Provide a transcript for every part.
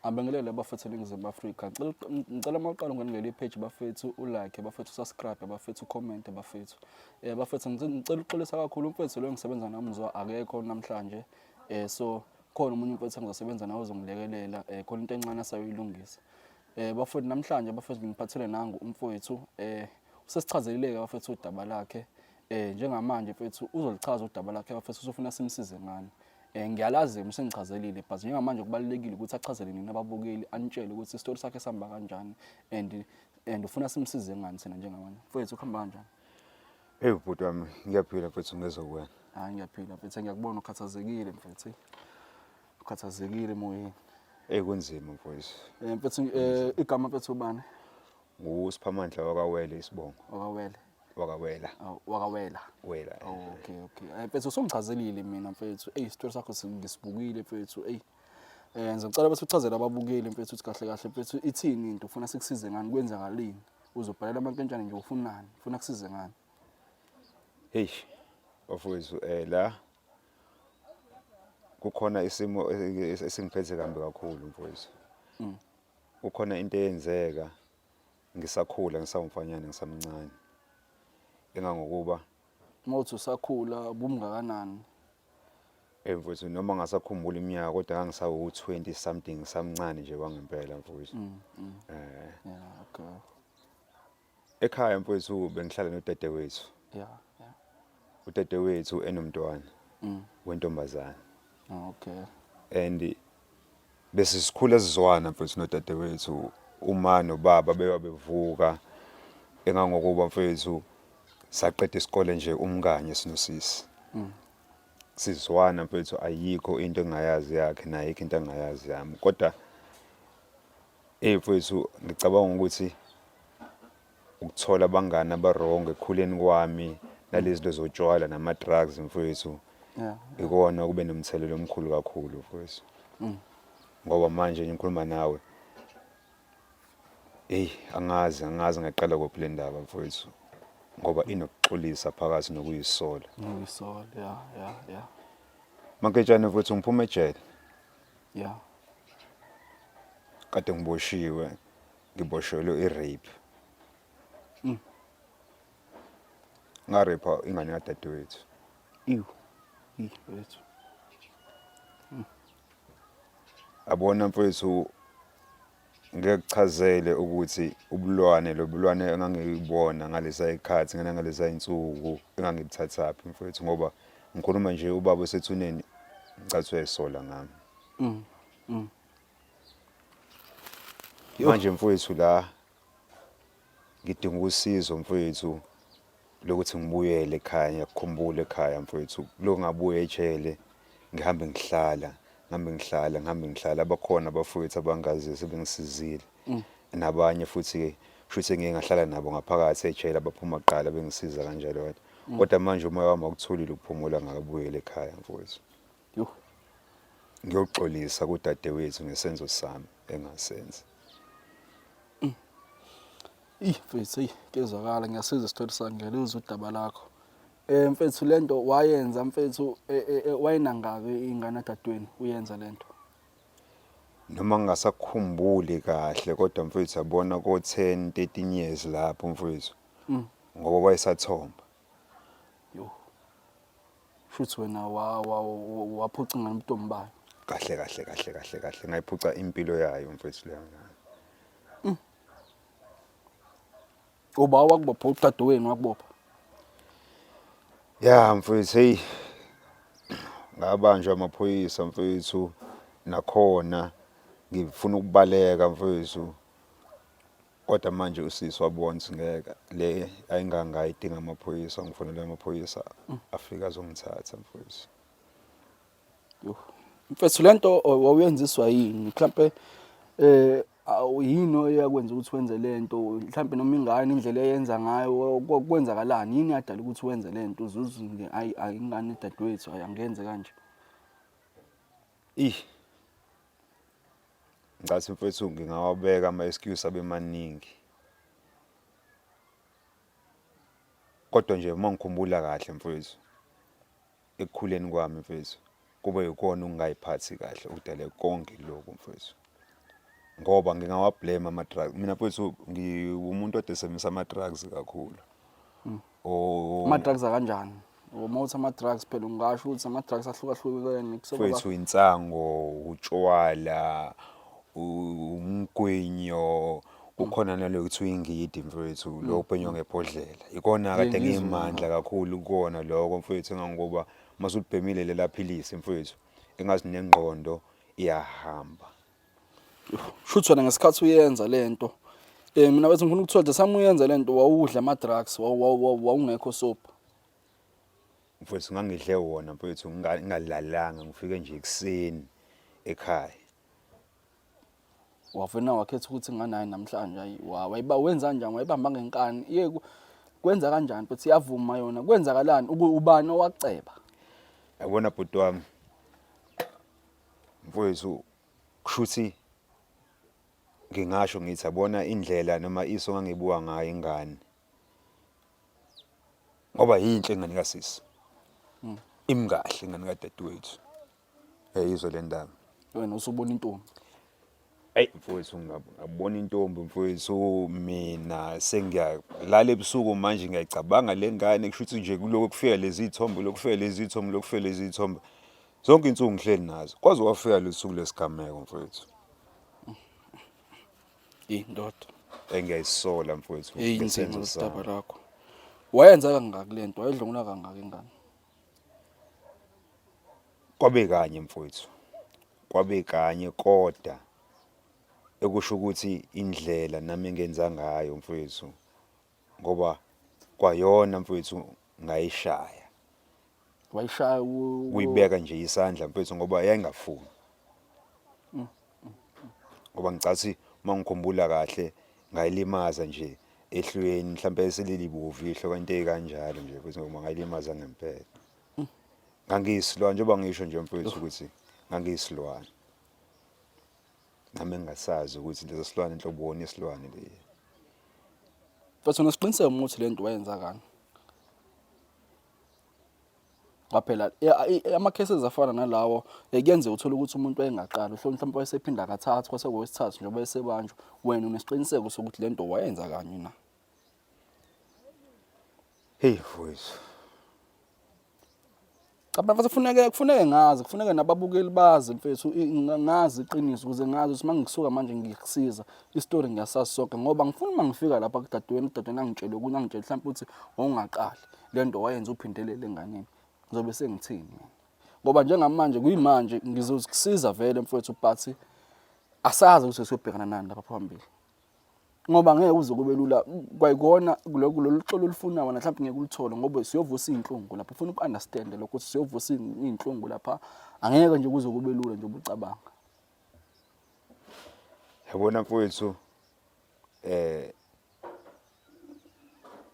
Abengilele bafethu eNingizimu Afrika. Ngicela mawuqala ungenele page bafethu ulike bafethu subscribe bafethu comment bafethu. Bafethu ngicela uxolisa kakhulu mfethu lo engisebenza namzwa akekho namhlanje. So khona umunye mfethu engizosebenza nawe uzongilekelela khona into encane asayoyilungisa. Bafethu namhlanje bafethu ngiphathele nangu umfowethu usesichazelile bafethu udaba lakhe. Njengamanje mfethu uzolichaza udaba lakhe bafethu usufuna simsize ngani. Ngiyalazi msengichazelile but njengamanje kubalekile ukuthi achazele nina ababukeli anitshele ukuthi istory sakhe sihamba kanjani and ufuna simsize ngani thina njengamanje. Mfethu ukhamba kanjani? Hey bhuti wami, ngiyaphila mfethu ngezokwena. Hayi ngiyaphila mfethu, ngiyakubona ukhathazekile mfethu. Ukhathazekile moyeni. Kunzima mfowethu. Mfethu igama mfethu ubani? USiphamandla wakawele isibongo. Wakawele. Wakawela. Wakawela. Wela. Okay. Mfethu usongichazelile mina mfethu. Isitori sakho ngisibukile mfethu. Ngicela bese uchazele ababukeli mfethu ukuthi kahle kahle mfethu ithini into ufuna sikusize ngani kwenzakalini. Uzobhalela abantu kanjani nje ufunani? Ufuna kusize ngani? Hey. Bafowethu la kukhona isimo esingiphethe kambi kakhulu mfowethu. Kukhona into eyenzeka ngisakhula ngisawumfanyana ngisamncane. Engangokuba mawuthi usakhula bumngakanani? Mfowethu noma ngasakhumbula iminyaka kodwa ngangisawu 20 something ngisamncane nje kwangempela mfowethu. Yeah, okay. Ekhaya mfowethu bengihlala nodadewethu. Yeah. Udadewethu enomntwana wentombazana. Okay. And bese sikhula sizwana mfowethu nodadewethu uma nobaba bewabevuka engangokuba mfowethu saqeda isikole nje umnganye sinosisi. Sizwana mfowethu ayikho into engayazi yakhe naye into engayazi yami kodwa mfowethu ngicabanga ukuthi ukuthola abangani abarongo ekukhuleni kwami nalezi zinto zotshwala nama drugs mfowethu. Ikona kube nomthelelo omkhulu kakhulu mfowethu. Ngoba manje ngikhuluma nawe angazi ngaqala kuphi le ndaba mfowethu ngoba inokuxolisa phakathi nokuyisola. Nokuyisola, yeah. Manketshane mfowethu ngiphuma ejele. Yeah. Kade ngiboshiwe, ngiboshelwe i-rape. Ngarape ingane kadadewethu. Mfethu. Abona mfowethu ngekuchazele ukuthi ubulwane engangibona ngalesa ikhathi ngalesa insuku engangibuthathaphi mfowethu ngoba ngikhuluma nje ubaba osethuneni ngicathwe esola ngami. Manje mfowethu la ngidinga usizo mfowethu lokuthi ngibuyele ekhaya ngiyakukhumbula ekhaya mfowethu lo ngabuye ejele ngihambe ngihlala abakhona abafowethu abangazi sebengisizile nabanye futhi kushuthi ngeke ngahlala nabo ngaphakathi ejele abaphuma kuqala bengisiza kanjalo kodwa manje umoya wami akutholile ukuphumula ngakabuyele ekhaya mfowethu. Ngiyoxolisa kudadewethu ngesenzo sami engasenza. Mfethu kezwakala ngiyasiza isitori sakhe ngiyaluzwa udaba lakho. Mfethu lento wayenza mfethu wayinangaki ingane dadweni uyenza lento? Noma ngasakhumbuli kahle kodwa mfethu yabona ko 10 13 years lapho mfethu. Ngoba wayesathomba. Futhi wena waphuca ingane umntombi bayo. Kahle ngayiphuca impilo yayo mfethu leyo ngane. Uba wakubopha udadewenu wakubopha? Yeah mfethu ngabanjwa amaphoyisa mfethu nakhona ngifuna ukubaleka mfethu kodwa manje usisi wabona ngeke le ayingangayidinga amaphoyisa ngifonela amaphoyisa afika azongithatha mfethu. Mfethu lento wawuyenziswa yini mhlawumbe yini oyakwenza ukuthi wenze lento mhlawumbe noma ingane indlela eyenza ngayo kwenzakalani yini yadala ukuthi wenze lento uzuze ayingane dadewethu ayangenze kanje? Ngathi mfethu ngingawabeka ama excuse abemaningi kodwa nje mangikhumbula kahle mfethu ekukhuleni kwami mfethu kube yikona ungayiphathi kahle udale konke lokho mfethu. ngoba ngingawablame ama-drugs. Mina mfowethu ngiwumuntu odesemisa ama-drugs kakhulu. Ama-drugs akanjani? Uma uthi ama-drugs phela ungasho ukuthi ama-drugs ahlukahlukene Mfowethu insango, utshwala, umgwinyo, kukhona nalo kuthiwa ingidi mfowethu, lo uphenywa ngebhodlela. Ikona kade ngimandla kakhulu kuwona lokho mfowethu engangoba masulibhemile lela philisi mfowethu engazi nengqondo iyahamba. Shuthi wena ngesikhathi uyenza lento mina bathi ngifuna ukuthola sami uyenza lento wawudla ama-drugs wawungekho sober. Mfowethu ngangidle wona mfowethu ngingalalanga ngifike nje ekseni ekhaya. Wavena wakhetha ukuthi nganayo namhlanje ayi wayiba wenza kanjani wayibamba ngenkani iye kwenza kanjani futhi iyavuma yona kwenzakalani ubani owaceba. Yabona bhuti wami mfowethu kushuthi ngingasho ngithi abona indlela noma iso ngangibuka ngayo ingane ngoba yinhle ingane kasisi imkahle ingane kadadewethu eyizwe le ndaba Wena usubona intombi mfowethu ngabona intombi mfowethu mina sengiyalala ebusuku manje ngiyacabanga lengane kushuthi nje kuloko kufika lezi ithombe zonke insuku ngihleli nazo kwaze wafika lesuku lesigameko mfowethu indoda engiyayisola mfowethu ngesenzo sidaba lakho wayenza kangaki lento wayedlungula kangaki ingane kwabe kanye mfowethu kwabe kanye kodwa ekusho ukuthi indlela nami engenza ngayo mfowethu ngoba kwayona mfowethu ngayishaya wayishaya uyibeka nje isandla mfowethu ngoba yayingafuni ngoba ngicathi mangikhumbula kahle ngayilimaza nje ehlweni mhlawumbe eselilibovu ihlo kanti ekanjalo nje futhi ngoba ngayilimaza ngempela ngangiyisilwane njengoba ngisho nje mfowethu ukuthi ngangiyisilwane nami engasazi ukuthi leso silwane inhloboni yesilwane le futhi unesiqiniseko ukuthi lento wayenza kani Qaphela ama-cases afana nalawo kuyenza uthola ukuthi umuntu wayengaqala mhlawumbe wayesephinda kathathu kwase kwesithathu njengoba esebanjwa wena unesiqiniseko sokuthi lento wayenza kanye na hey mfowethu Cabanga kufuneke kufuneke nababukeli bazi mfethu ngazi iqiniso ukuze ngazi ukuthi mangisuka manje ngikusiza istory ngiyasazi sonke ngoba ngifuna mangifika lapha kudadewenu angitshele mhlawumbe ukuthi wawungaqali lento wayenza uphindelele enganeni ngizobe sengithini ngoba njengamanje kuyimanje ngizozikusiza vele mfethu but asazi ukuthi siyobhekana nani lapha phambili ngoba ngeke uze kube lula kwayikona kulolu xolo olufuna wena mhlawumbe ngeke ulithole ngoba siyovusa inhlungu lapha ufuna ukunderstand lokho ukuthi siyovusa inhlungu lapha angeke nje kuze kube lula nje ubucabanga yabona mfowethu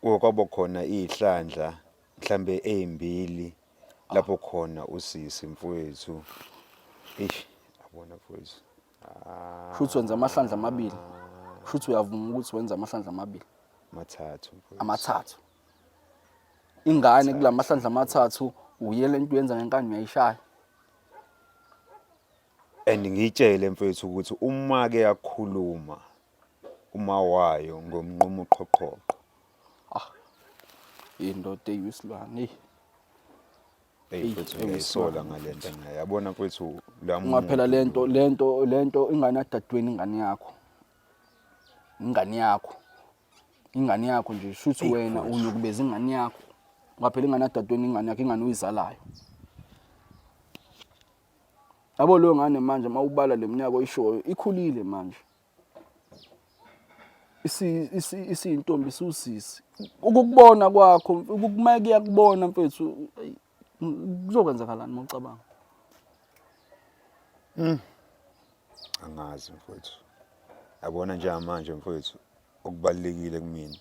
kwaba khona ihlandla mhlambe ezimbili lapho khona usisi mfowethu yabona mfowethu futhi wenza amahlandla amabili futhi uyavuma ukuthi wenza amahlandla amabili mathathu mfowethu amathathu ingane kulamahlandla amathathu uyele into yenza ngenkani uyayishaya and ngitshele mfowethu ukuthi uma ke yakhuluma uma wayo ngomnqumo uqhoqhoqo indoda eyisilwane mfowethu ngiyayisola ngalento ngiyabona mfowethu ungaphela lento ingane yadadweni ingane yakho nje shuthi wena unokubeza ingane yakho ungaphela ingane yadadweni ingane yakho ingane uyizalayo yabo lo ngane manje mawubala leminyaka oyishoyo ikhulile manje isiyintombi susisi ukukubona kwakho ukukumeke yakubona mfethu kuzokwenzakalani mawucabanga angazi mfowethu yabona nje manje mfowethu okubalekile kumina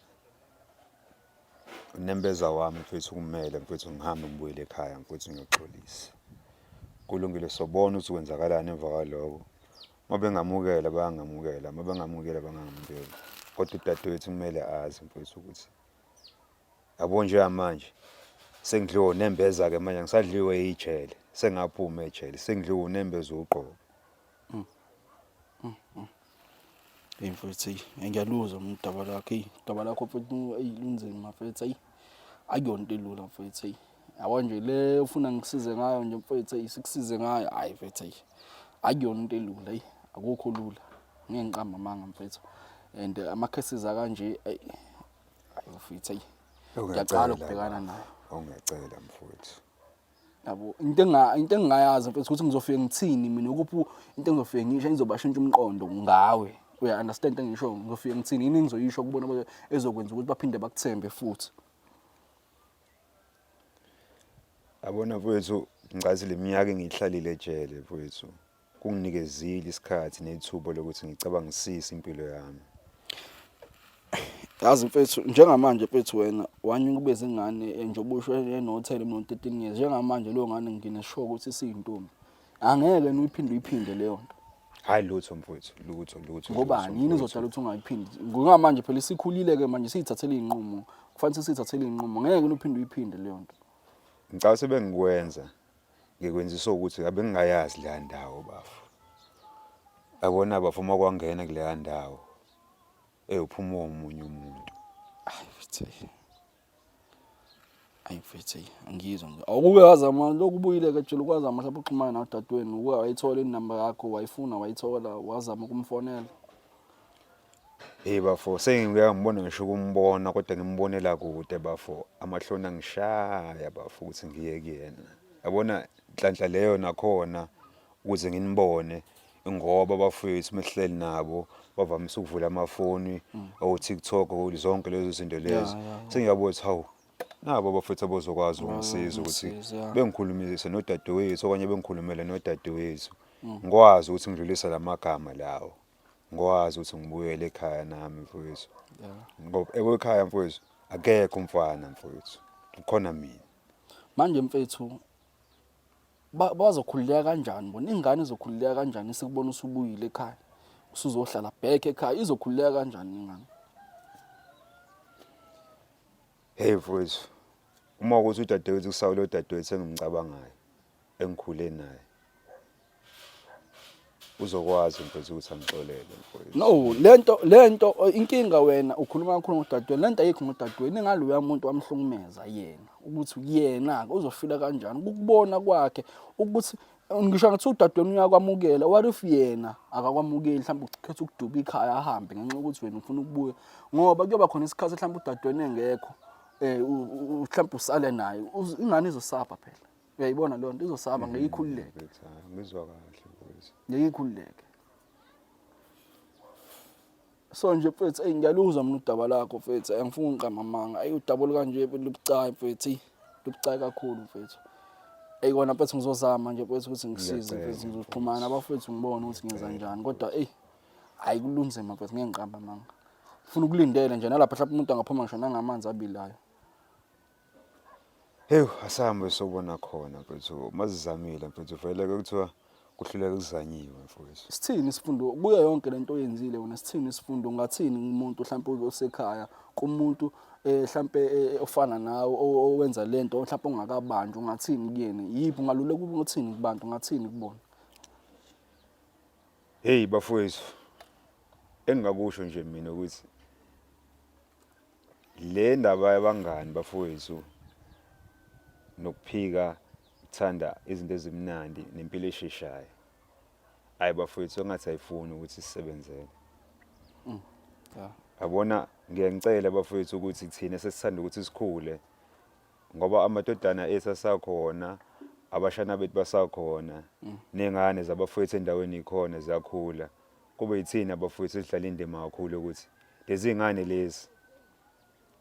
unembeza wami mfowethu kumele mfowethu ngihambe ngibuyele ekhaya mfowethu ngiyoxolisa kulungile sobona ukuthi kwenzakalani emva kwaloko mabengamukela bayangamukela mabengamukela bangamukela kodwa udadewethu kumele azi mfowethu ukuthi yabo nje manje sengidliwe nembeza ke manje ngisadliwe ijele sengaphuma ejele sengidliwe nembeza uqobo mfethu ngiyaluzwa udaba lakho udaba lakho mfethu lunzima mfethu akuyonto elula mfethu yabo nje le ufuna ngisize ngayo nje mfethu sikusize ngayo hayi mfethu akuyonto elula akukho lula ngeke ngiqamba amanga mfethu and ama cases akanje mfethu ngiyacala ukubhekana nayo ongacela mfowethu yabo into engingayazi mfethu ukuthi ngizofika ngithini mina ukuphi into engizofika ngisho izobashintsha umqondo ngawe uya understand engisho ngizofika ngithini yini engizoyisho kubona ezokwenza ukuthi baphinde bakuthembe futhi abona mfowethu ngicathi leminyaka engihlalile ejele mfowethu kunginikezile isikhathi nethuba lokuthi ngicabangisise impilo yami yazi mfethu njengamanje mfethu wena wanyuka ube zingane njengoba usho enothele no 13 years njengamanje leyo ngane ngineshoka ukuthi siyintombi angeke uyiphinde leyo nto hayi lutho mfowethu lutho ngoba yini izodala ukuthi ungayiphindi ngamanje phela isikhulile ke manje siyithathele inqumo kufanele siyithathele inqumo ngeke uyiphinde leyo nto ngicabanga sebengikwenza ngikwenzisa ukuthi abe ngingayazi le ndawo bafu abona bafuma kwangena kule ndawo uphuma omunye umuntu ayi mfethu angizwa nje awuke wazama lokubuyile ke jelo kwazama mhlawumbe uxhumana nawe dadweni uke wayithola inamba yakho wayifuna wayithola wazama ukumfonela bafo sengiyeke ngibona ngisho ukumbona kodwa ngimbonela kude bafo amahlona ngishaya bafo ukuthi ngiye kuyena yabona inhlanhla leyo nakhona ukuze nginibone ngoba bafowethu mehleli nabo bavamise ukuvula amafoni o TikTok zonke lezo zinto lezo sengiyabona hawu nabo bafowethu abozokwazi ukungisiza ukuthi bengikhulumise nodadewethu okanye bengikhulumele nodadewethu ngikwazi ukuthi ngidlulise lamagama lawo ngikwazi ukuthi ngibuyele ekhaya nami mfowethu ngoba ekhaya mfowethu akekho umfana mfowethu ukhona mina manje mfethu bazokhululeka kanjani bona ingane izokhululeka kanjani sikubona usubuyile ekhaya usuzohlala back ekhaya izokhululeka kanjani ingane mfowethu uma ukuthi udadewethu kusawule udadewethu engimcabangayo engikhule naye uzokwazi mfowethu ukuthi angixolele mfowethu no lento inkinga wena ukhuluma kakhulu ngodadewethu lento ayikho ngodadewethu ingalo umuntu wamhlungumeza yena ukuthi yena uzofila kanjani ukubona kwakhe ukuthi ngisho ngathi udadewethu uyakwamukela what if yena akakwamukeli mhlawumbe ukhetha ukuduba ikhaya ahambe ngenxa ukuthi wena ufuna ukubuya ngoba kuyoba khona isikhathi mhlawumbe udadewethu engekho mhlawumbe usale naye ingane izosaba phela uyayibona leyo nto izosaba ngeke ikhululeke ngizwa kahle mfowethu ngeke ikhululeke so nje mfethu ngiyaluzwa mina udaba lakho mfethu angifuni ngiqamba amanga udaba kanje lubucayi mfethu lubucayi kakhulu mfethu kona mfethu ngizozama nje mfethu ukuthi ngisize mfethu ngizoxhumana abafethu ngibone ukuthi ngenza njani kodwa hayi kulunzima mfethu ngeke ngiqamba amanga ufuna ukulindela nje nalapha mhlawumbe umuntu angaphuma ngisho nangamanzi abilayo asahambe sobona khona mfethu mazizamile mfethu vele ke kuthiwa kuhluleka kuzanyiwe mfowethu sithini isifundo kuya yonke lento oyenzile wena sithini isifundo ngathini umuntu mhlawumbe osekhaya kumuntu mhlawumbe ofana nawe owenza lento mhlawumbe ongakabanjwa ungathini kuyena yiphi ungaluleka ukuthini kubantu ngathini kubona bafowethu engingakusho nje mina ukuthi le ndaba yabangani bafowethu nokuphika uthanda izinto ezimnandi nempilo esheshayo hayi bafowethu engathi ayifuni ukuthi sisebenzele abona ngiyangicela bafowethu ukuthi thina sesithanda ukuthi sikhule ngoba amadodana ethu asakhona abashana bethu basakhona nengane zabafowethu endaweni ikhona ziyakhula kube yithina bafowethu sidlala indima kakhulu ukuthi lezi ingane lezi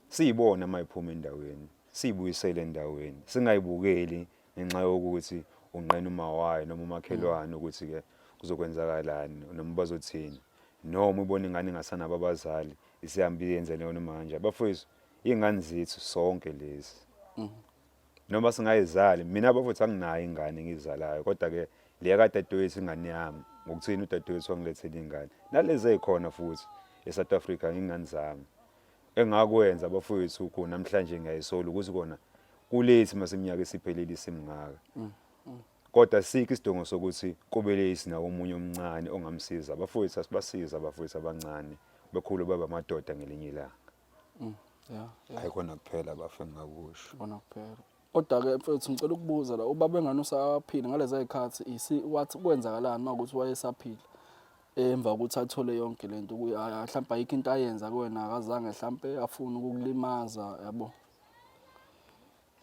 siyibona mayiphuma endaweni siyibuyisele endaweni singayibukeli ngenxa yokuthi unqena uma wayo noma umakhelwane ukuthi ke kuzokwenzakalani noma bazothini noma ubona ingane ingasana babazali isihamba iyenze leyo noma kanje bafowethu ingane zethu sonke lezi noma singayizali mina bafowethu anginayo ingane ngizalayo kodwa ke le kadadewethu ingane yami ngokuthina udadewethu wangilethela ingane nalezi ezikhona futhi eSouth Africa ingane zami engakwenza bafowethu khona namhlanje ngiyayisola ukuthi kona kulethi maseminyaka esiphelile simngaka kodwa sikho isidingo sokuthi kube lesi nawo omunye omncane ongamsiza abafowethu asibasiza abafowethu abancane bekhulu baba amadoda ngelinye ilanga Yeah. ayikona kuphela bafe ngakusho Bona kuphela. Kodwa-ke mfethu ngicela ukubuza la ubaba engane usaphila ngalezi ayikhathi wathi kwenzakalani makuthi wayesaphila emva kokuthi athole yonke lento mhlawumbe ayikho into ayenza kuwena akazange mhlawumbe afune ukukulimaza yabo.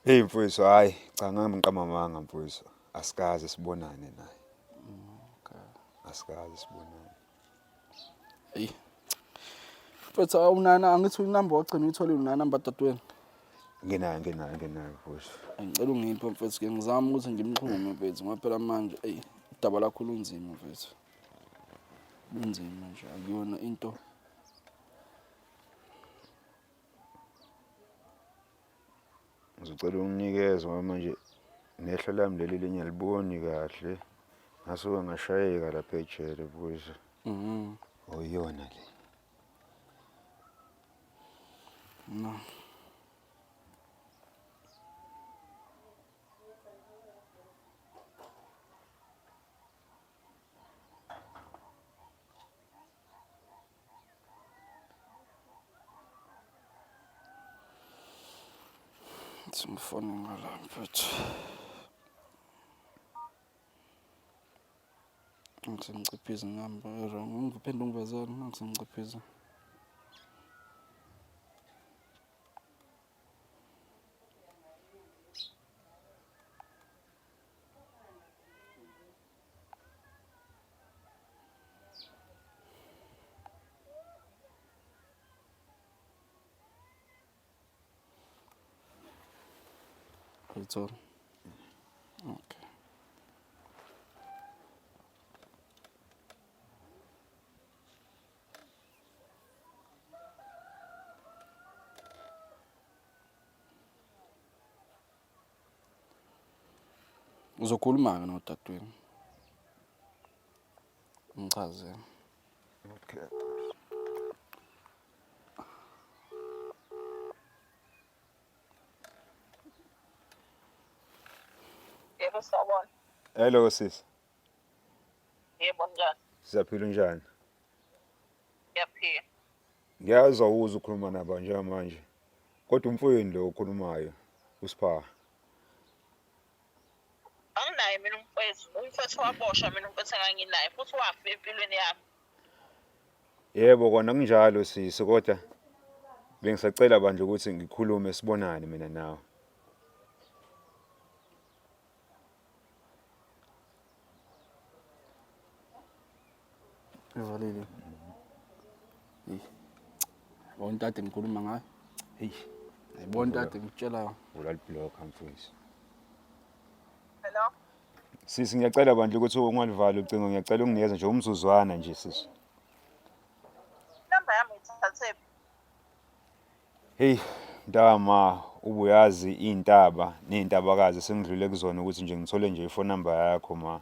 hey mfowethu hayi cha ngamqamamanga mfowethu asikaze sibonane naye Okay. asikaze sibonane Hey. Mfethu unana angithi unamba wagcina uyithole unana dadweni. nginayo mfowethu Ngicela ungiphe mfethu ke ngizama ukuthi ngimxhume mfethu ngoba phela manje udaba lakho lunzima mfethu. Lunzima nje akuyona into. ngizocela unginikeze ngoba manje nehlo lami leli linye liboni kahle ngasuke ngashayeka lapha ejele mfowethu oyiyona le No. Ngifone ngala mfethu. Ngiciphiza ngihamba wrong. Ngiphendula ungivezela ngiciphiza. Uyithola? Okay. Uzokhuluma-ke nodadewenu. Ngichazele. okay Yebo sawubona. hello sis Yebo njani? siyaphila njani Ngiyaphila. ngiyazwa uza ukhuluma nabo njengamanje kodwa umfowenu lo okhulumayo usipha Anginaye mina umfethu. Umfethu waboshwa mina umfethu enganginaye futhi wafa empilweni yami. yebo kona kunjalo sisi kodwa bengisacela bandle ukuthi ngikhulume sibonane mina nawe Evalile. Bona tata ngikhuluma ngayo. hey Ayibona tata ngikutshela. ulaliblock mfowethu Hello? sisi ngiyacela bandle ukuthi ungalivali ucingo ngiyacela unginikeze nje umzuzwana nje sisi Inamba yami ithathe. hey ntama ubuyazi intaba nezintabakazi sengidlule kuzona ukuthi nje ngithole nje iphone number yakho ma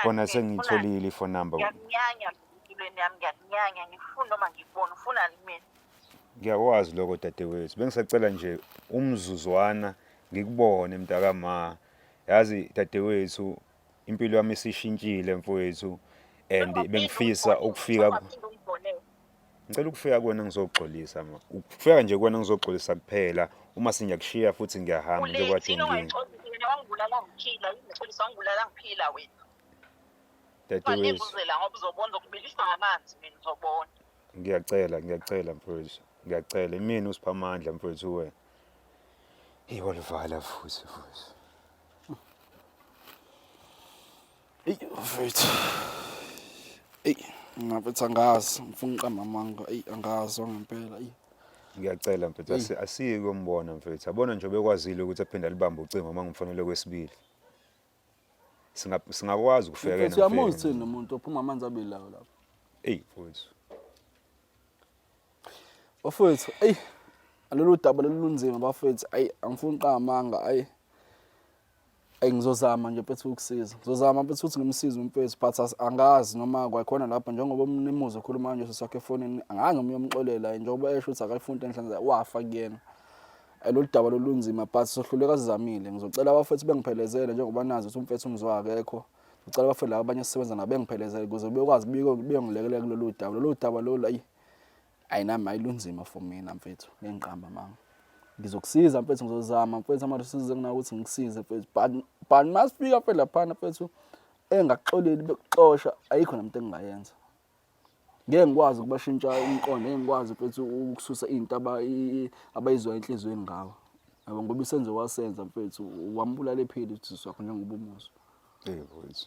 kona sengitholile iphone number Ngiyakunyanya empilweni yami ngiyakunyanya ngifuna noma ngikubona ufuna mina. ngiyakwazi lokho dadewethu bengisacela nje umzuzwana ngikubone mntakama yazi dadewethu impilo yami isishintshile mfowethu and bengifisa ukufika ngicela ukufika kuwena ngizoxolisa ma ukufika nje kuwena ngizoxolisa kuphela uma singiyakushiya futhi ngiyahamba nje kwathi inkingi wangibulala ngiphila ngixolisa wangibulala ngiphila wena. dadewethu Ngibuzela ngoba uzobona zokubiliswa ngamanzi mina uzobona. ngiyacela mfowethu ngiyacela imini usipha amandla mfowethu wena walivala futhi mfowethu Mfethu. Ngaphetha angazi ngifuna uqamba amanga angazi ngempela ngiyacela mfethu asiye kombona mfethu abona nje bekwazile ukuthi aphinde alibambe ucingo uma ngimfanele kwesibili singakwazi ukufika mfethu uyamuzi thina umuntu ophuma amanzi abili lawo lapho mfowethu bafethu alolu daba lolunzima bafethu angifuni uqamba amanga ngizozama nje mfethu ukusiza ngizozama mfethu ukuthi ngimsize umfethu but angazi noma kwakhona lapha njengoba umnimuzo okhuluma manje sisakhe efonini angazi noma uyomxolela njengoba esho ukuthi akayifuni enhlanza wafa kuyena lolu daba lolunzima but sohluleka sizamile ngizocela abafethu bengiphelezele njengoba nazi ukuthi umfethu umzwa akekho ngicela abafethu laba abanye sisebenza nabo bengiphelezele ukuze bekwazi beyongilekelela kulolu daba lolu ayinami ayilunzima for mina mfethu ngiqamba manga ngizokusiza mfethu ngizozama mfethu manje size ngina ukuthi ngikusize mfethu but masifika phela lapha mfethu engaxoleli bekuxosha ayikho namuntu engingayenza ngeke ngikwazi ukubashintsha umqondo ngeke ngikwazi mfethu ukususa into abayizwa enhlizweni ngawo yabo ngoba isenzo wasenza mfethu wambulala pheli ukuthi sakho njengoba umuso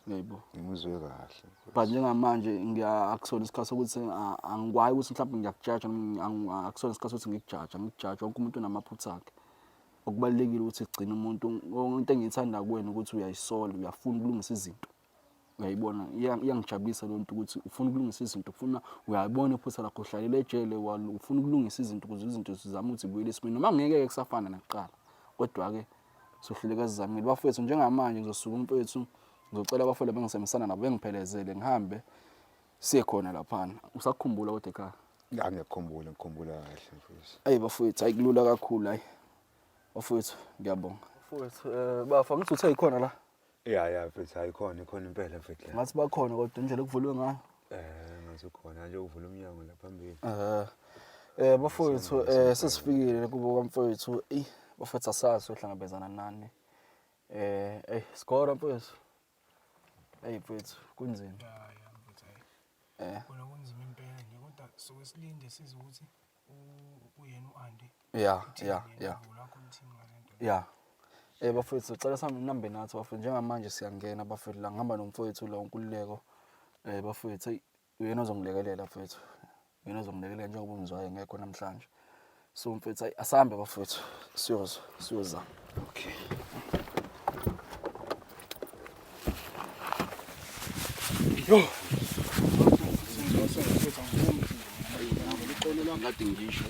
yebo ngimuzwe kahle but njengamanje ngiyakusona isikhathi sokuthi angikwazi ukuthi mhlawumbe ngiyakujaja akusona isikhathi sokuthi ngikujaja wonke umuntu unamaphutha akhe okubalekile ukuthi igcine umuntu into engiyithanda kuwena ukuthi uyayisola uyafuna ukulungisa izinto uyayibona iyangijabulisa lo nto ukuthi ufuna ukulungisa izinto ufuna uyayibona iphutha lakho uhlalele ejele ufuna ukulungisa izinto ukuze izinto zizama ukuthi ibuyele esimeni noma ngeke kusafana nakuqala kodwa ke sohluleka sizamile bafethu njengamanje ngizosuka umfethu ngizocela abafana bengisemisana nabo bengiphelezele ngihambe siye khona lapha usakukhumbula kodwa ekhaya ngiyakhumbula kahle mfethu bafethu ayikulula kakhulu hayi bafethu ngiyabonga bafethu bafa ngithi uthe ikhona la ya mfethu ayikhona impela mfethu ngathi bakhona kodwa indlela ekuvulwe ngayo ngathi khona nje uvula umnyango la phambili bafethu sesifikile kubo kwamfethu bafethu asazi uhlangabezana nani skora mfethu mfethu kunzima kona kunzima impela nje kodwa sokusilinde siza ukuthi uyena uAndi bafethu sicela sami inamba nathi bafethu njengamanje siyangena bafethu la ngihamba nomfethu la uNkululeko bafethu uyena ozongilekelela bafethu uyena ozongilekelela njengoba umzwayo ngekho namhlanje so mfethu asambe bafethu siyoza okay yo ngade ngisho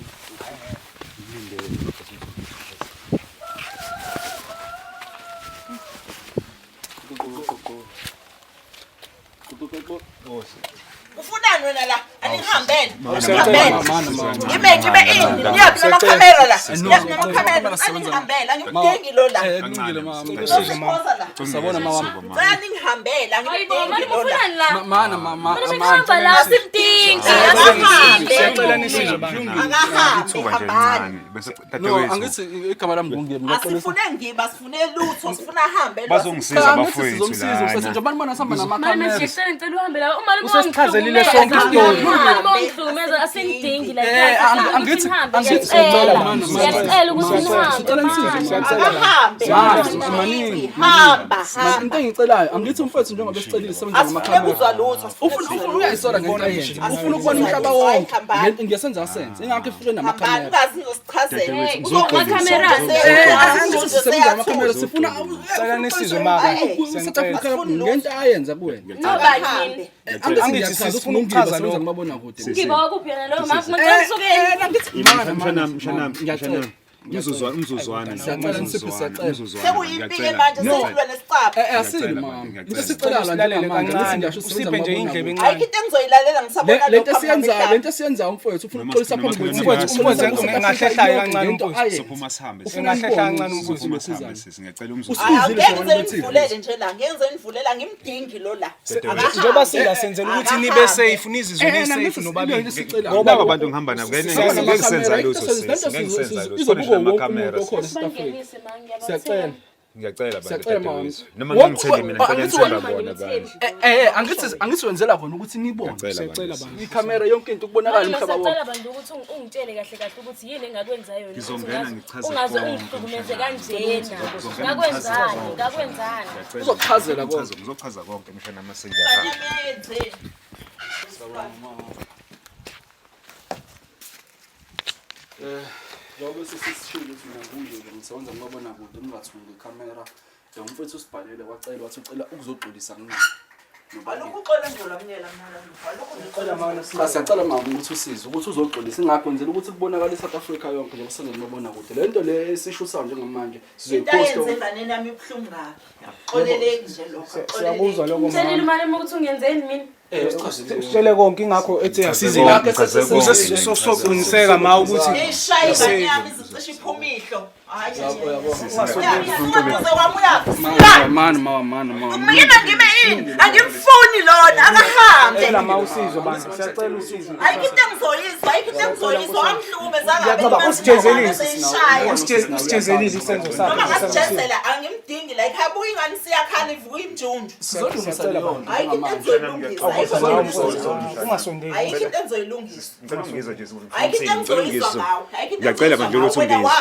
Ufunani wena la? Anihambele. Ngibe ini? Niyaphi namakhamera la? Niyaphi namakhamera? Anihambele, angimdingi lo la. kulungile mama Sabona mama. Cela ningihambele, angimdingi lo la. mama Hamba la simdingi. siyacela nisizwe bani Akahambe. no angithi igama lami ngungiyemi Asifune ngiba, sifune lutho, sifuna ahambe. bazongisiza abafowethu sizomsiza mfethu njengoba nibona sihamba Manje namakamera ngicela ngicela uhambe la uma Usesichazele sonke isitori. Mongihlukumeza asingidingi la. angithi Ngiyacela ukuthi uhambe. Ahambe. maningi Hamba. into engicelayo angithi umfethu njengoba esicelile sisebenza Asifune ngamakamera kuzwa lutho. ufuna uyayisola ngento ayenza ufuna ukubona umhlaba wonke ngento ngiyasenza sense ingakho ifike Hamba, namakamera ungazi ngosichazela. Uzokumakhamera. angithi sisebenza ngamakamera sifuna cela nisizwe maka South Africa ngento ayenza kuwena Noba yini. Angithi sifuna ukuchaza lokho ngibabona kude Ngiba wakuphi yena lo mama ngicela usukeni. umzuzwana Sekuyimpike manje sekulwa nesicapha. asili mama into sicela la njengamanje ngisho usiphe nje indlebe Ayikho encane into engizoyilalela ngisabona lento esiyenzayo mfowethu ufuna ukuxolisa phambi kwethu ngingahlehlayo kancane umfowethu sophuma sihambe Singahlehla kancane umfowethu ngiyacela ngeke ngizonivulele nje la, ngeke ngizonivulela ngimdingi lo la. njengoba senzela ukuthi nibe safe nizizwe ni safe nobabili ngoba abantu ngihamba nabo ngeke senza lutho amakamera Bangenise manje ngiyabacela. ngiyacela Siyacela, mama. bandla noma ngingitheli mina ngiyacela bona bandla angithi wenzela khona ukuthi nibone ngiyacela ikamera yonke into ukubonakala umhlaba wonke Ngisacela bantu ukuthi ungitshele kahle kahle ukuthi yini engakwenzayo yona. Ngizongena ngichaze Ungaze konke. ungihlukumeze kanjena. Ngakwenzani? uzokuchazela konke ngizochaza konke ngisho namasenja njengoba sesishilo ukuthi mina kunje ngisebenza ngibabona kude ningathuli ikamera umfethu usibhalele wacela wathi ucela ukuzoxolisa kimi Alukho uxola njola mnyela mina. siyacela mama ukuthi usize ukuthi uzoxolisa ingakwenzela ukuthi kubonakala iSouth Africa yonke njengoba senimabona kude lento le esishusayo njengamanje Into ayenze enganeni yami ibuhlungu kabi. Xoleleki nje lokho. siyabuzwa lokho Ngitshela imali ukuthi ungenzeni mina. sitshele konke ingakho ethi asize la ukuze soqiniseka ma ukuthi Ishaya ingane yami izicishe iphumihlo. Hayi. mani Mina ngime ini? Angimfuni lona akahambe. la mawusizo bantu siyacela usizo Ayikho engizoyizwa amhlube zangabe. Ngiyacabanga usijezelile isenzo sakhe Noma ngasijesela angimdingi la ekhaya buka ingane siyakhala ivuka imjunju. Ayikho into engizoyilungisa. ungasondeli Ayikho into engizoyilungisa. Ngicela ungizwe nje ukuthi Ayikho into engizoyizwa ngawo. Ngiyacela manje ukuthi ungizwe.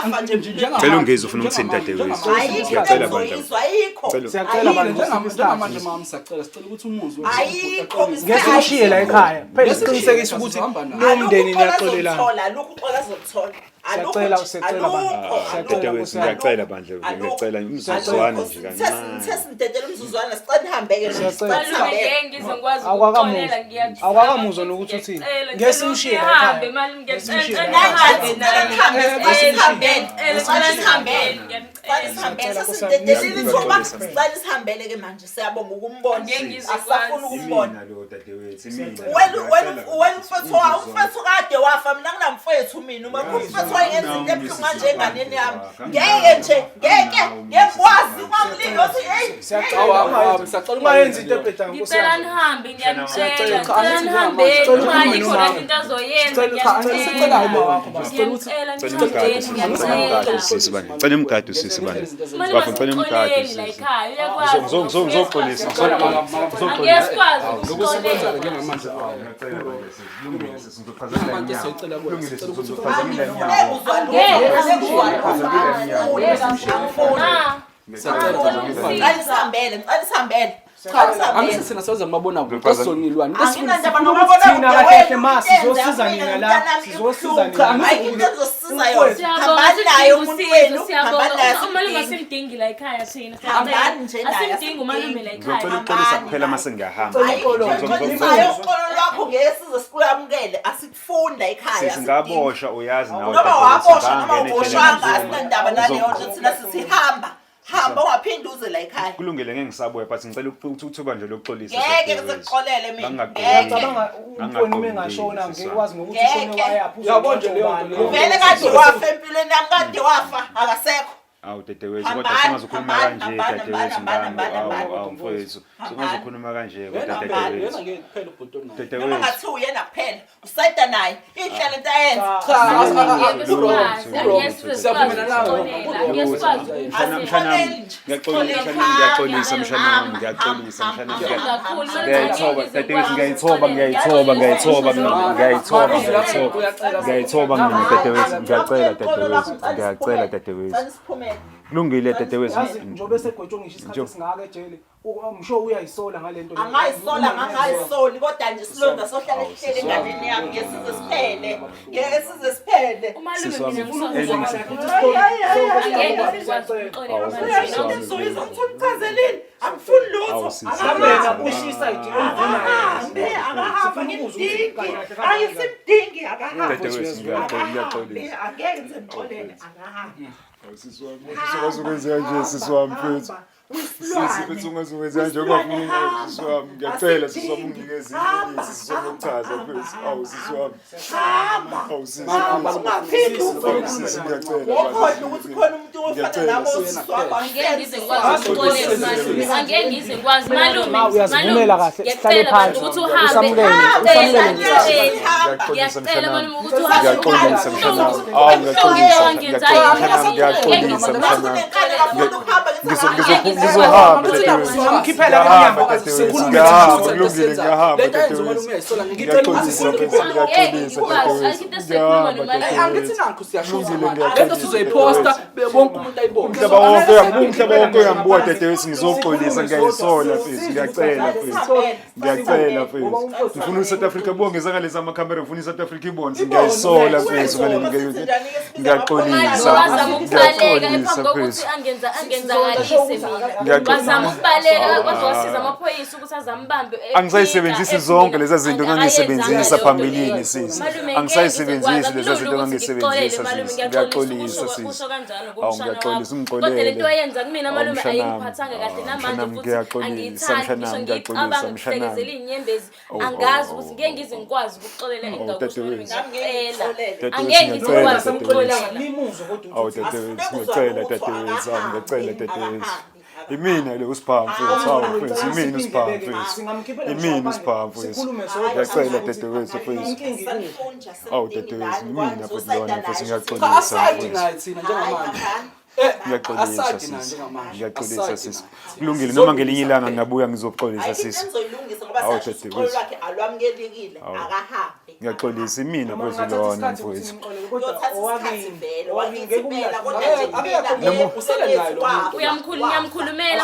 Ngicela ungizwe ufuna ukuthini dadewethu. Ayikho into Ngiyacela bandla. engizoyizwa ayikho. siyacela bantu njengamanje mama siyacela sicela ukuthi umuzwe Ayikho ngesimshiye la ekhaya phela siqinisekisa ukuthi nomndeni niyaxolelana Alukho uxola azokuthola. Siyacela Dadewethu ngiyacela bandla. Ngiyacela umzuzwana nje kancane. Sesindedela umzuzwana sicela nihambeke awukakamuzwa nokuthi uthini ngesimshiye la ekhaya Sihambele ke manje siyabonga ukumbona asafuna ukumbona Mina lo dadewethu mina. wena umfethu kade wafa mina nginamfethu mina uma umfethu wayenza into ebuhlungu manje enganeni yami ngeke nje ngekwazi ukwamlinga ukuthi hey siyacela ungayenzi into ebhedanga Ngicela nihambe ngiyacela. Ngicela nihambe. Uma yikhona into azoyenza ngiyacela. Cela umgadi usisi bandla. Bafuna cela umgadi usisi. Ngizoxolisa. Angiyakwazi ukuxolela. angisithina sewenza mabona kusonilwani thina kahle ma sizosiza nina la sizosiza nina Uma lingasimdingi la ekhaya thina. Asimdingi umalume la ekhaya. Ngicela uxolisa kuphela mase ngiyahamba. lwakho ngeke size sikuyamukele asikufunda ekhaya Singabosha uyazi nawe. noma wabosha noma uboshwanga asinandaba naleyo nto thina sihamba hamba ungaphindi uze la ekhaya Kulungile ngeke ngisabuye but ngicela ukuthuba nje lokuxolisa. ngeke ngizexolele mina ngiyacabanga umfweni mengashona ngekwazi nokuthi ushone wayaphi Yabona nje leyo nto. vele kade wafa empilweni yami kade wafa akasekho Awu dadewethu kodwa singazokhuluma kanje dadewethu awu mfowethu singazokhuluma kanje dadewethu noma ngathi uyena kuphela usayida naye ihlelo into ayenza Ngiyaxolisa mshana wami ngiyayithoba dadewethu ngiyayithoba mina dadewethu ngiyacela dadewethu kulungile dadewethu njobe segwetshwe ngisho isikhathi esingaka ejele umsho uyayisola ngalento angayisoli kodwa nje silonda sohlala sihlele enganeni yami ngeke size siphele umchazelile angifuni lutho ushisa angisimdingi dadewethu ngiyaqolisa angeke ngize ngixolele akahambi Sizokwenza nje sisi wami mfethu. Sisi ungazokwenza nje ungafuni sisi wami. Ngiyacela sisi wami unginikeze izinto sizokuchaza mfethu. Awu sisi wami. Awu sisi. ungaphindi uze Sisi ngiyacela. ukhohlwa ukuthi khona umuntu ofana nabo siswaba Angeke ngize ngikwazi malume uyazivumela kahle sihlale phansi ukuthi uhambe ngiyacela malume ukuthi Ngiyaqolisa mshana. Awu ngiyaqolisa mshana. Ngizohamba dadewethu. Ngikhiphela Ngiyahamba dadewethu. Ngiyahamba kulungile ngiyahamba dadewethu. Ngiyaqolisa mfethu ngiyaqolisa dadewethu. angithi nakho siyashuza Kulungile lento sizoyiposta bonke umuntu ayibone Umhlaba wonke uyambuka dadewethu ngizoxolisa ngiyayisola mfethu ngiyacela mfethu ngiyacela mfethu ngifuna uSouth Africa bonke ngalezi amakhamera ngifuna iSouth Africa ibone ngiyayisola mfethu ngale ngiyaqolisa ngiyaqolisa mfethu angenza angenzakalise mina wazama ukubaleka kodwa wasiza amaphoyisa ukuthi azambambe Angisayisebenzisi zonke lezi zinto engangizisebenzisa phambilini sisi. Angisayisebenzisi lezi zinto engangizisebenzisa sisi. Ngiyaxolisa sisi. Usho kanjalo Awu ngomshana ngiyaxolisa kodwa lento ungixolele. oyenza kumina malume ayingiphathanga kahle namanje futhi angiyithandi ngisho ngicabanga ukuhlengezela inyembezi angazi ukuthi ngeke ngize ngikwazi ukuxolela indaba kusho ngicela angeke ngize ngikwazi ukuxolela Nimuzwa kodwa Awu dadewethu ngicela dadewethu ngicela dadewethu. Imina le usiphamvu mfethu imina usiphamvu mfethu. Imina usiphamvu mfethu. Ngiyacela dadewethu mfethu. Awu dadewethu imina mfethu lona mfethu ngiyaxolisa Asayidi mfethu. naye thina njengamanje. Ngiyaxolisa Asayidi naye sisi. njengamanje. Ngiyaxolisa sisi. Kulungile noma ngelinye ilanga ngiyabuya ngizoxolisa sisi. Ngizoyilungisa ngoba Awu, sasho dadewethu. isikole lakhe alwamukelekile akahambi. Ngiyaxolisa imina mfethu lona mfethu. Uyothatha isikhathi vele wakithi kodwa ngiyamkhulumela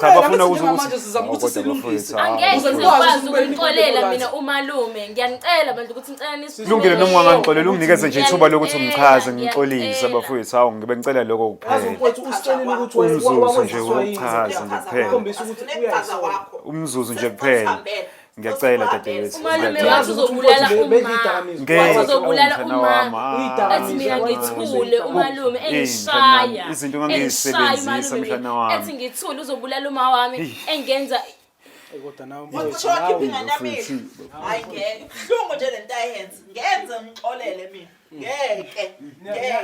Cha bafuna njengamanje sizama ukuthi ukuthi silungise. angeke ngize ngikwazi ukumxolela mina umalume ngiyanicela bandla ukuthi nicela Kulungile noma ungangixolela unginikeze nje ithuba lokuthi ngichaze ngixolise bafowethu hawu ngibe ngicela lokho kuphela. Mfowethu usitshelile ukuthi Umzuzu nje wokuchaza nje kuphela. ukukhombisa ukuthi uyayisola. Umzuzu nje kuphela. Ngiyacela dadewethu. umalume wathi uzobulala uma uzobulala uma athi mina ngithule umalume engishaya Izinto engangizisebenzisa mshana wami. ethi ngithule uzobulala uma wami engenza Kodwa nawe Wakusho wakhipha ingane yami. Hayi ngeke. Kuhlungu nje lento ayenza. Ngenze ngixolele mina. Ngeke.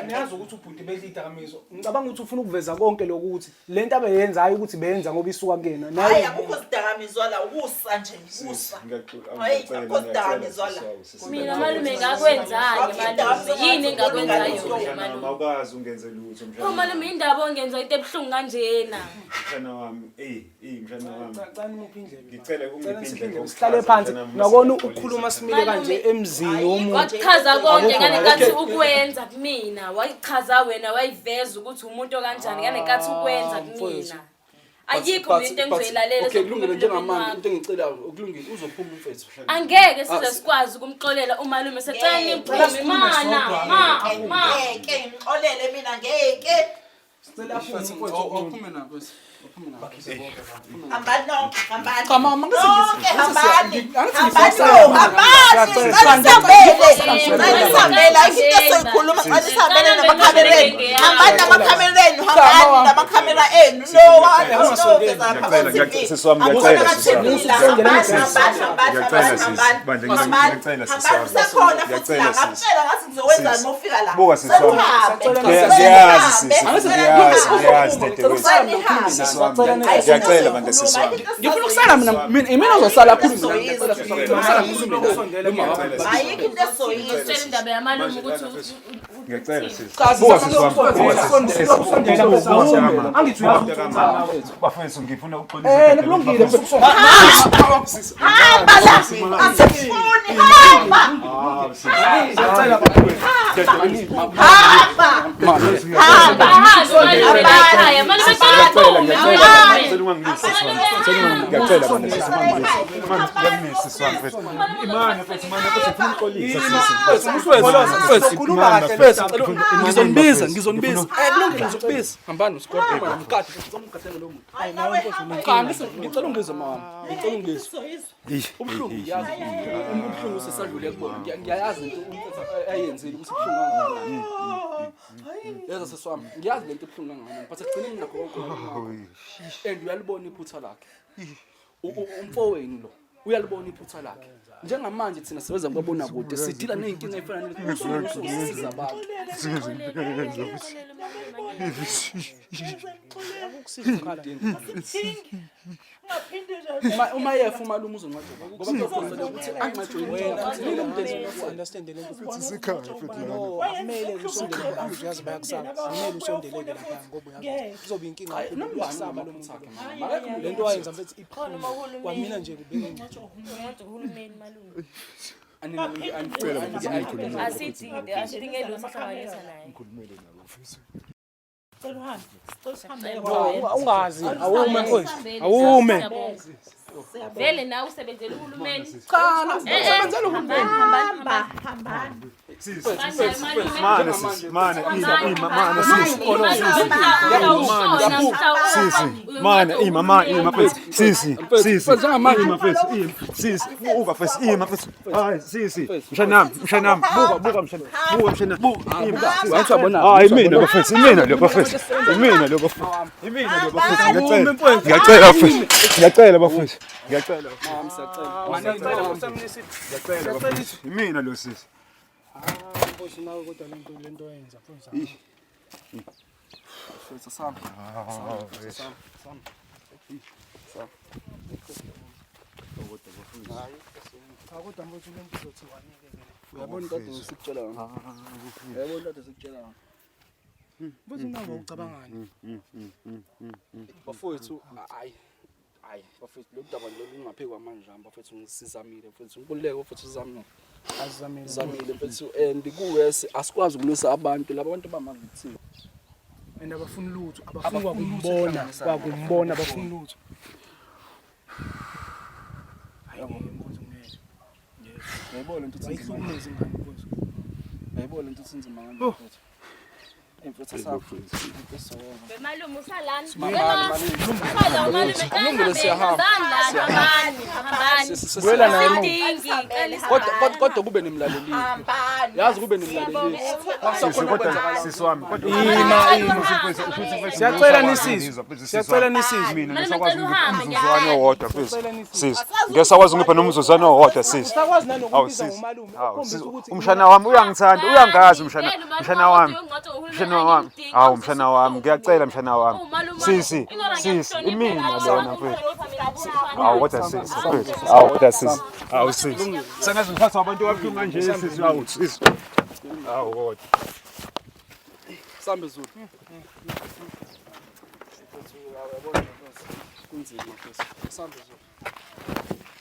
niyazi ukuthi ubhuti bedlidakamizwa. Ngicabanga ukuthi ufuna ukuveza konke lokuthi lento abeyenzayo ukuthi beyenza ngoba isuka kuyena. Hayi akukho sidakamizwa la ukusa nje ukusa. Hayi akukho sidakamizwa la. mina malume ngakwenzani malume yini engakwenzayo malume Awukazi ungenze lutho mshana. malume indaba ongenza into ebuhlungu kanjena Mshana wami, mshana wami. Cela ngiphi indlela. Ngicela ungiphi indlela. Sihlale phansi. Nakona ukukhuluma simile kanje emzini womuntu. wachaza konke ngane kathi ukwenza kumina wayichaza wena wayiveza ukuthi umuntu kanjani ngane kathi ukwenza kumina ayikho into engizoyilalela Okay kulungile njengamanje into engicelayo ukulungile uzophuma mfethu. angeke size sikwazi ukumxolela umalume secela ngiphume mana Ngeke ngixolele mina ngeke. Sicela Uphume na mfethu. Uphume na. Hambani no, hambani. Cha mama Okay, hambani. Angithi Hambani into soyikhuluma salisambele namakhamereni. Hambani namakhamereni, hambani namakhamera enu. Ngiyacela manje siswami. ngifuna ukusala mina uzosala khulu mina ngicela sisala khulu Ayikho into esoyizwa. ngicela indaba yamalume ukuthi Ngiyacela sisi. Angithi uyafuna. Bafethu ngifuna uxolisa. Kulungile Hamba la. Asifuni hamba. Ngicela Hamba. ngizonibiza kulungile ngizokubiza hambani usigodwa mkade ngizomgadela lo muntu ngicela ungizwe mama ngicela ungizwe ubuhlungu yazi ubuhlungu sesadlule kubona ngiyayazi into ayenzile ukuthi ubuhlungu kangaka yazi seswami ngiyazi lento ebuhlungu kangaka but ekugcineni nakho konke and uyalibona iphutha lakhe umfowenu lo uyalibona iphutha lakhe njengamanje thina sibenza ngabona kude sidila nezinkinga efana nalezi abantu uma yefu malume uzoncwadi ngoba kuzofanele ukuthi angimajoyini understand lento futhi sikhaya futhi no amele usondele abantu uyazi bayakusaba amele usondeleke lapha ngoba uyazi kuzoba inkinga nomntwana lo muntu makakho lento wayenza mfethu iphuma kwamina nje kubeke uhulumeni malume angikhuluma asidinge lo sihlanganisa naye ungazi awume mfowethu awume vele nawe usebenzela uhulumeni cha usebenzela uhulumeni Hamba. Ngiyacela bafethu. Ngiyacela. Imina lo sisi. Mfowethu nawe kodwa lento yenza mfowethu. Mfethu sami. Kodwa mfowethu lento izothi wanike ke. Uyabona kade sikutshela ngani? Uyabona kade sikutshela ngani? Mfowethu nawe ucabangani? Bafowethu hayi bafethu lo daba lo lingaphekwa manje hamba bafethu ngisizamile mfethu nkululeke bafethu sizamile Azizamile mfethu and kuwe asikwazi ukulwisa abantu laba bantu bamavictim and abafuni lutho abafuni kwakumbona abafuni lutho. Hayi mfowethu ngeke. yayibona into ethinzima Ayihlukumeze ingane mfowethu. yayibona into ethinzima ngani mfethu mfethu sakho Malume usalani? Kulungile siyahamba. Sibuyela naye kodwa kube nemlaleli. Yazi kube nemlaleli. Siswami. Siyacela nisizwe. Mina ngisakwazi umzuzwana owodwa mfethu. Sisi. Ngesakwazi ngipha nomzuzwana owodwa sisi. Sakwazi nanokubiza umalume. Sisi. Umshana wami uyangithanda, uyangazi umshana wami. Mshana wami ngiyacela mshana wami. Sisi, imina lona mfethu. Kodwa sisi mfethu. Kodwa sisi. Sisi. Sengaze ngiphatha abantu ababhlungu kanje sisi sisi. Kodwa. Sambe Zulu. Kunzima mfethu. Sambe Zulu.